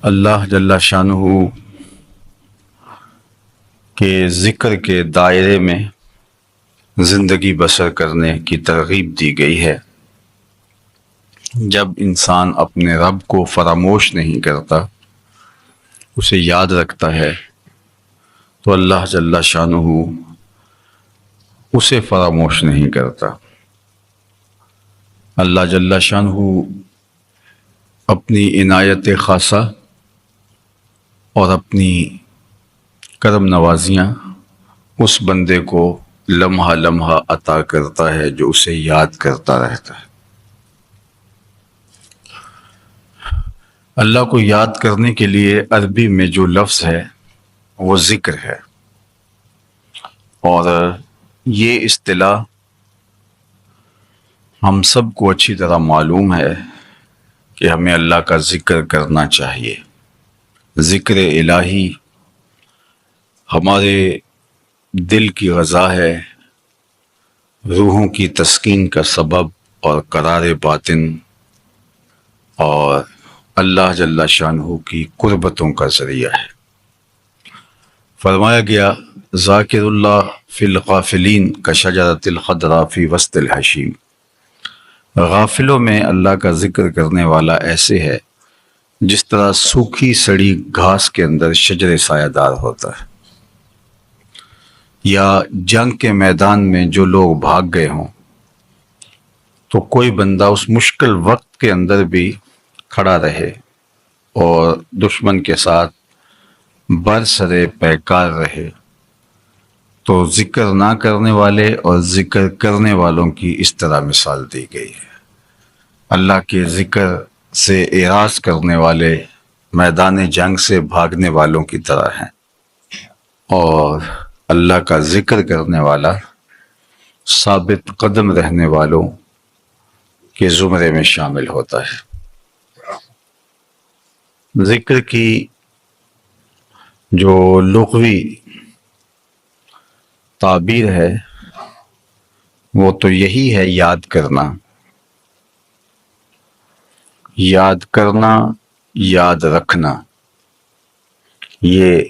اللہ جل شانہ کے ذکر کے دائرے میں زندگی بسر کرنے کی ترغیب دی گئی ہے۔ جب انسان اپنے رب کو فراموش نہیں کرتا، اسے یاد رکھتا ہے، تو اللہ جل شانہ اسے فراموش نہیں کرتا۔ اللہ جل شانہ اپنی عنایت خاصہ اور اپنی کرم نوازیاں اس بندے کو لمحہ لمحہ عطا کرتا ہے جو اسے یاد کرتا رہتا ہے۔ اللہ کو یاد کرنے کے لیے عربی میں جو لفظ ہے وہ ذکر ہے، اور یہ اصطلاح ہم سب کو اچھی طرح معلوم ہے کہ ہمیں اللہ کا ذکر کرنا چاہیے۔ ذکر الہی ہمارے دل کی غذا ہے، روحوں کی تسکین کا سبب اور قرار باطن، اور اللہ جل شانہ کی قربتوں کا ذریعہ ہے۔ فرمایا گیا ذاکر اللہ فی الغافلین کشجرۃ الخضراء فی وسط الحشیم، غافلوں میں اللہ کا ذکر کرنے والا ایسے ہے جس طرح سوکھی سڑی گھاس کے اندر شجر سایہ دار ہوتا ہے، یا جنگ کے میدان میں جو لوگ بھاگ گئے ہوں تو کوئی بندہ اس مشکل وقت کے اندر بھی کھڑا رہے اور دشمن کے ساتھ برسرے پیکار رہے، تو ذکر نہ کرنے والے اور ذکر کرنے والوں کی اس طرح مثال دی گئی ہے۔ اللہ کے ذکر سے اعراض کرنے والے میدان جنگ سے بھاگنے والوں کی طرح ہیں، اور اللہ کا ذکر کرنے والا ثابت قدم رہنے والوں کے زمرے میں شامل ہوتا ہے۔ ذکر کی جو لغوی تعبیر ہے وہ تو یہی ہے یاد کرنا، یاد کرنا، یاد رکھنا۔ یہ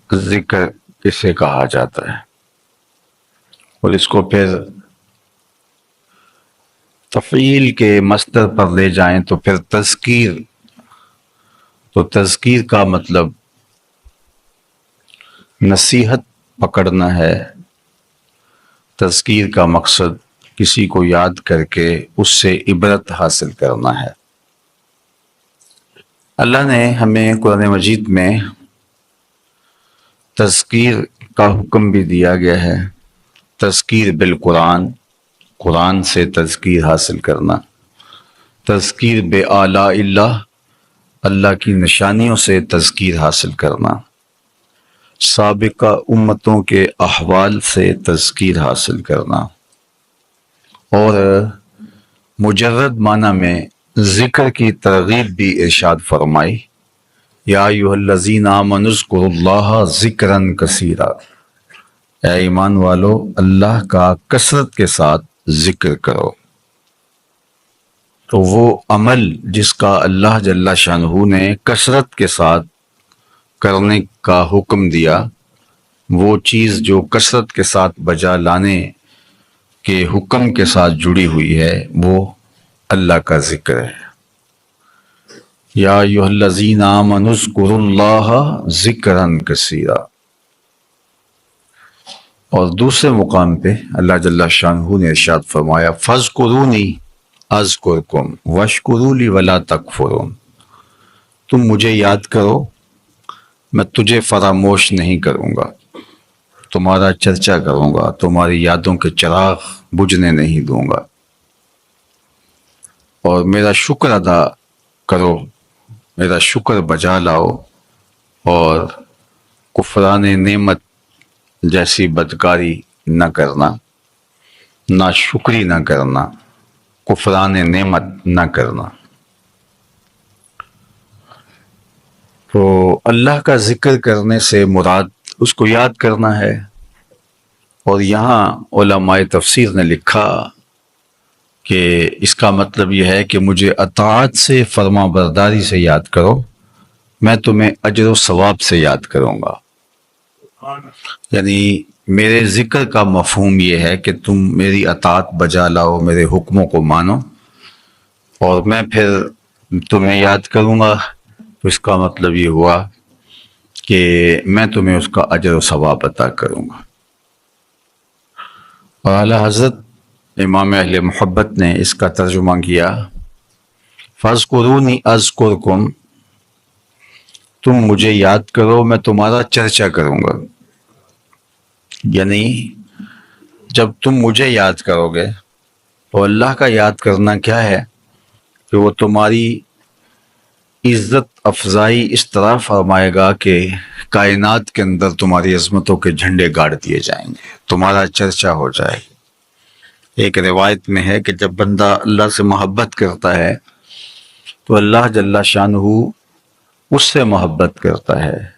ذکر کسے کہا جاتا ہے، اور اس کو پھر تفعیل کے مصدر پر لے جائیں تو پھر تذکیر، تو تذکیر کا مطلب نصیحت پکڑنا ہے۔ تذکیر کا مقصد کسی کو یاد کر کے اس سے عبرت حاصل کرنا ہے۔ اللہ نے ہمیں قرآن مجید میں تذکیر کا حکم بھی دیا گیا ہے۔ تذکیر بالقرآن، قرآن سے تذکیر حاصل کرنا، تذکیر بے آلاء اللہ، اللہ کی نشانیوں سے تذکیر حاصل کرنا، سابقہ امتوں کے احوال سے تذکیر حاصل کرنا، اور مجرد معنی میں ذکر کی ترغیب بھی ارشاد فرمائی، یا ایھا الذین آمنوا اذکروا اللہ ذکرا کثیرا، اے ایمان والو اللہ کا کثرت کے ساتھ ذکر کرو۔ تو وہ عمل جس کا اللہ جل شانہ نے کثرت کے ساتھ کرنے کا حکم دیا، وہ چیز جو کثرت کے ساتھ بجا لانے کے حکم کے ساتھ جڑی ہوئی ہے وہ اللہ کا ذکر ہے۔ یا ایھا الذین آمنوا اذکروا اللہ ذکرا کثیرا۔ اور دوسرے مقام پہ اللہ جل شانہ نے ارشاد فرمایا فاذکرونی اذکرکم واشکروا لی ولا تکفرون، تم مجھے یاد کرو، میں تجھے فراموش نہیں کروں گا، تمہارا چرچا کروں گا، تمہاری یادوں کے چراغ بجھنے نہیں دوں گا، اور میرا شکر ادا کرو، میرا شکر بجا لاؤ، اور کفران نعمت جیسی بدکاری نہ کرنا، ناشکری نہ کرنا، کفران نعمت نہ کرنا۔ تو اللہ کا ذکر کرنے سے مراد اس کو یاد کرنا ہے، اور یہاں علماء تفسیر نے لکھا کہ اس کا مطلب یہ ہے کہ مجھے اطاعت سے، فرما برداری سے یاد کرو، میں تمہیں اجر و ثواب سے یاد کروں گا. یعنی میرے ذکر کا مفہوم یہ ہے کہ تم میری اطاعت بجا لاؤ، میرے حکموں کو مانو، اور میں پھر تمہیں یاد کروں گا. تو اس کا مطلب یہ ہوا کہ میں تمہیں اس کا اجر و ثواب عطا کروں گا. اور اعلیٰ حضرت امام اہل محبت نے اس کا ترجمہ کیا، فَاذْكُرُونِي أَذْكُرْكُمْ، تم مجھے یاد کرو میں تمہارا چرچا کروں گا. یعنی جب تم مجھے یاد کرو گے تو اللہ کا یاد کرنا کیا ہے کہ وہ تمہاری عزت افزائی اس طرح فرمائے گا کہ کائنات کے اندر تمہاری عظمتوں کے جھنڈے گاڑ دیے جائیں گے، تمہارا چرچا ہو جائے. ایک روایت میں ہے کہ جب بندہ اللہ سے محبت کرتا ہے تو اللہ جل شانہ اس سے محبت کرتا ہے.